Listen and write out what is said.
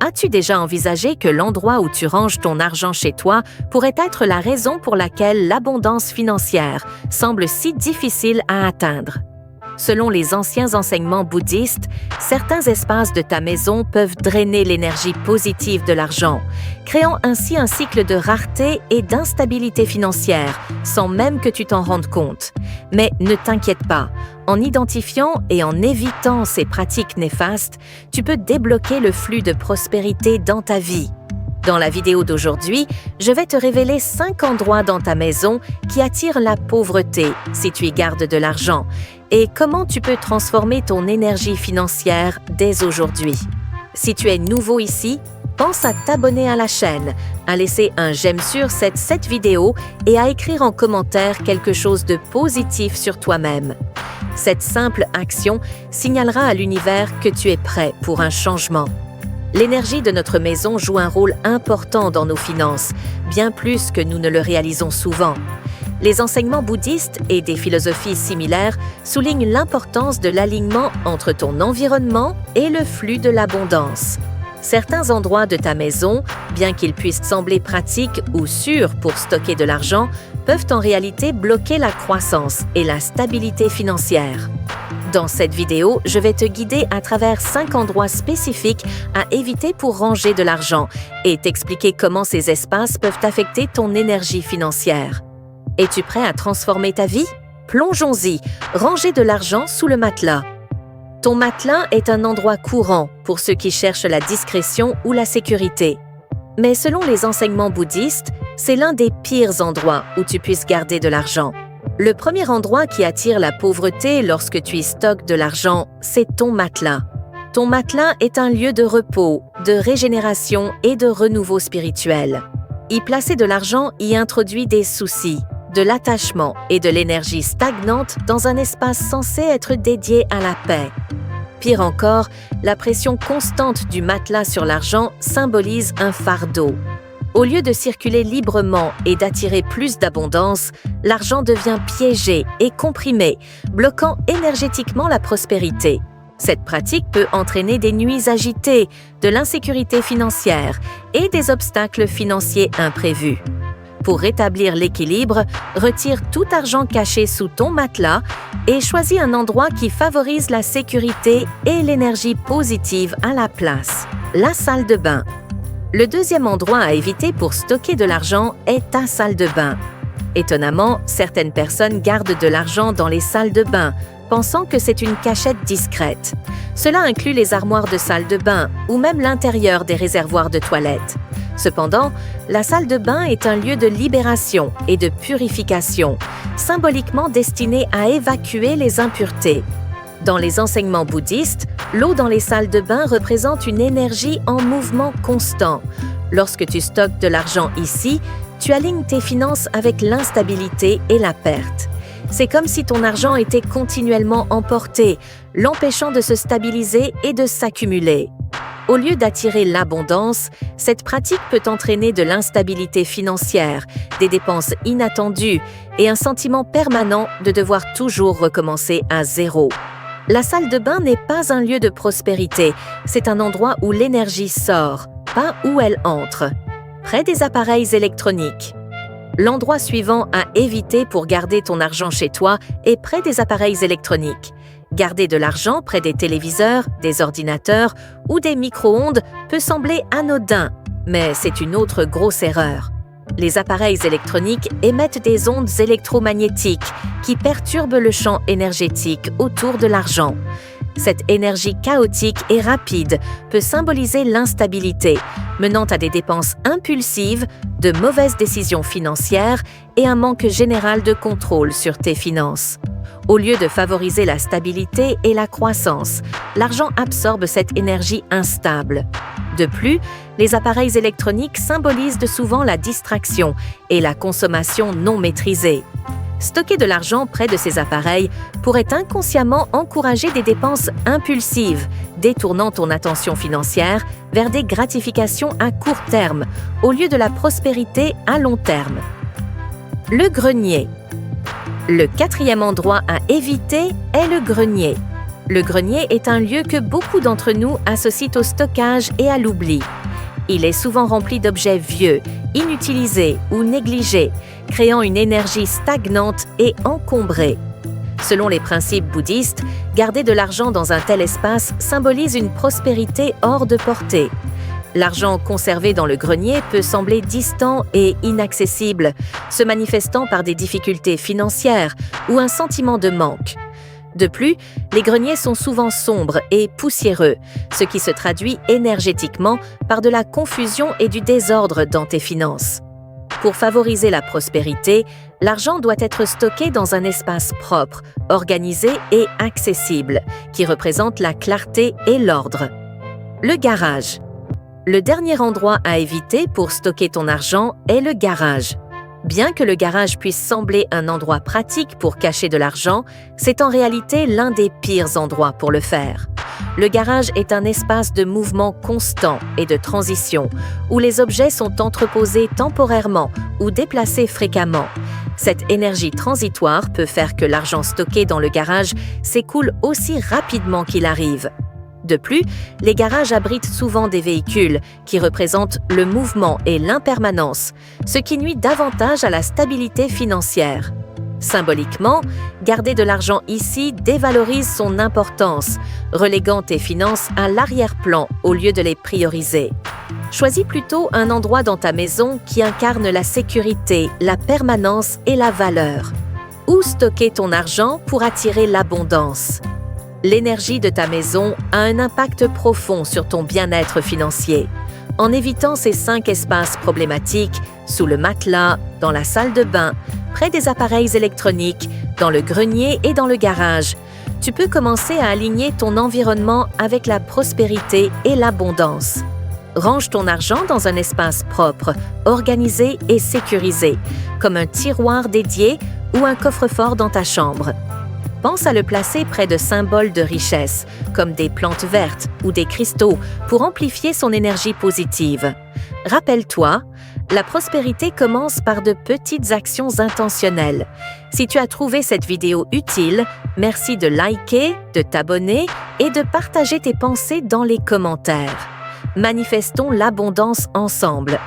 As-tu déjà envisagé que l'endroit où tu ranges ton argent chez toi pourrait être la raison pour laquelle l'abondance financière semble si difficile à atteindre? Selon les anciens enseignements bouddhistes, certains espaces de ta maison peuvent drainer l'énergie positive de l'argent, créant ainsi un cycle de rareté et d'instabilité financière, sans même que tu t'en rendes compte. Mais ne t'inquiète pas, en identifiant et en évitant ces pratiques néfastes, tu peux débloquer le flux de prospérité dans ta vie. Dans la vidéo d'aujourd'hui, je vais te révéler 5 endroits dans ta maison qui attirent la pauvreté si tu y gardes de l'argent et comment tu peux transformer ton énergie financière dès aujourd'hui. Si tu es nouveau ici, pense à t'abonner à la chaîne, à laisser un j'aime sur cette vidéo et à écrire en commentaire quelque chose de positif sur toi-même. Cette simple action signalera à l'univers que tu es prêt pour un changement. L'énergie de notre maison joue un rôle important dans nos finances, bien plus que nous ne le réalisons souvent. Les enseignements bouddhistes et des philosophies similaires soulignent l'importance de l'alignement entre ton environnement et le flux de l'abondance. Certains endroits de ta maison, bien qu'ils puissent sembler pratiques ou sûrs pour stocker de l'argent, peuvent en réalité bloquer la croissance et la stabilité financière. Dans cette vidéo, je vais te guider à travers 5 endroits spécifiques à éviter pour ranger de l'argent et t'expliquer comment ces espaces peuvent affecter ton énergie financière. Es-tu prêt à transformer ta vie? Plongeons-y, ranger de l'argent sous le matelas. Ton matelas est un endroit courant pour ceux qui cherchent la discrétion ou la sécurité. Mais selon les enseignements bouddhistes, c'est l'un des pires endroits où tu puisses garder de l'argent. Le premier endroit qui attire la pauvreté lorsque tu y stockes de l'argent, c'est ton matelas. Ton matelas est un lieu de repos, de régénération et de renouveau spirituel. Y placer de l'argent y introduit des soucis, de l'attachement et de l'énergie stagnante dans un espace censé être dédié à la paix. Pire encore, la pression constante du matelas sur l'argent symbolise un fardeau. Au lieu de circuler librement et d'attirer plus d'abondance, l'argent devient piégé et comprimé, bloquant énergétiquement la prospérité. Cette pratique peut entraîner des nuits agitées, de l'insécurité financière et des obstacles financiers imprévus. Pour rétablir l'équilibre, retire tout argent caché sous ton matelas et choisis un endroit qui favorise la sécurité et l'énergie positive à la place, la salle de bain. Le deuxième endroit à éviter pour stocker de l'argent est ta salle de bain. Étonnamment, certaines personnes gardent de l'argent dans les salles de bain, pensant que c'est une cachette discrète. Cela inclut les armoires de salle de bain ou même l'intérieur des réservoirs de toilettes. Cependant, la salle de bain est un lieu de libération et de purification, symboliquement destiné à évacuer les impuretés. Dans les enseignements bouddhistes, l'eau dans les salles de bain représente une énergie en mouvement constant. Lorsque tu stockes de l'argent ici, tu alignes tes finances avec l'instabilité et la perte. C'est comme si ton argent était continuellement emporté, l'empêchant de se stabiliser et de s'accumuler. Au lieu d'attirer l'abondance, cette pratique peut entraîner de l'instabilité financière, des dépenses inattendues et un sentiment permanent de devoir toujours recommencer à zéro. La salle de bain n'est pas un lieu de prospérité, c'est un endroit où l'énergie sort, pas où elle entre. Près des appareils électroniques. L'endroit suivant à éviter pour garder ton argent chez toi est près des appareils électroniques. Garder de l'argent près des téléviseurs, des ordinateurs ou des micro-ondes peut sembler anodin, mais c'est une autre grosse erreur. Les appareils électroniques émettent des ondes électromagnétiques qui perturbent le champ énergétique autour de l'argent. Cette énergie chaotique et rapide peut symboliser l'instabilité, menant à des dépenses impulsives, de mauvaises décisions financières et un manque général de contrôle sur tes finances. Au lieu de favoriser la stabilité et la croissance, l'argent absorbe cette énergie instable. De plus, les appareils électroniques symbolisent de souvent la distraction et la consommation non maîtrisée. Stocker de l'argent près de ces appareils pourrait inconsciemment encourager des dépenses impulsives, détournant ton attention financière vers des gratifications à court terme, au lieu de la prospérité à long terme. Le grenier. Le quatrième endroit à éviter est le grenier. Le grenier est un lieu que beaucoup d'entre nous associent au stockage et à l'oubli. Il est souvent rempli d'objets vieux, inutilisés ou négligés, créant une énergie stagnante et encombrée. Selon les principes bouddhistes, garder de l'argent dans un tel espace symbolise une prospérité hors de portée. L'argent conservé dans le grenier peut sembler distant et inaccessible, se manifestant par des difficultés financières ou un sentiment de manque. De plus, les greniers sont souvent sombres et poussiéreux, ce qui se traduit énergétiquement par de la confusion et du désordre dans tes finances. Pour favoriser la prospérité, l'argent doit être stocké dans un espace propre, organisé et accessible, qui représente la clarté et l'ordre. Le garage. Le dernier endroit à éviter pour stocker ton argent est le garage. Bien que le garage puisse sembler un endroit pratique pour cacher de l'argent, c'est en réalité l'un des pires endroits pour le faire. Le garage est un espace de mouvement constant et de transition, où les objets sont entreposés temporairement ou déplacés fréquemment. Cette énergie transitoire peut faire que l'argent stocké dans le garage s'écoule aussi rapidement qu'il arrive. De plus, les garages abritent souvent des véhicules qui représentent le mouvement et l'impermanence, ce qui nuit davantage à la stabilité financière. Symboliquement, garder de l'argent ici dévalorise son importance, reléguant tes finances à l'arrière-plan au lieu de les prioriser. Choisis plutôt un endroit dans ta maison qui incarne la sécurité, la permanence et la valeur. Où stocker ton argent pour attirer l'abondance? L'énergie de ta maison a un impact profond sur ton bien-être financier. En évitant ces 5 espaces problématiques, sous le matelas, dans la salle de bain, près des appareils électroniques, dans le grenier et dans le garage, tu peux commencer à aligner ton environnement avec la prospérité et l'abondance. Range ton argent dans un espace propre, organisé et sécurisé, comme un tiroir dédié ou un coffre-fort dans ta chambre. Pense à le placer près de symboles de richesse, comme des plantes vertes ou des cristaux, pour amplifier son énergie positive. Rappelle-toi, la prospérité commence par de petites actions intentionnelles. Si tu as trouvé cette vidéo utile, merci de liker, de t'abonner et de partager tes pensées dans les commentaires. Manifestons l'abondance ensemble.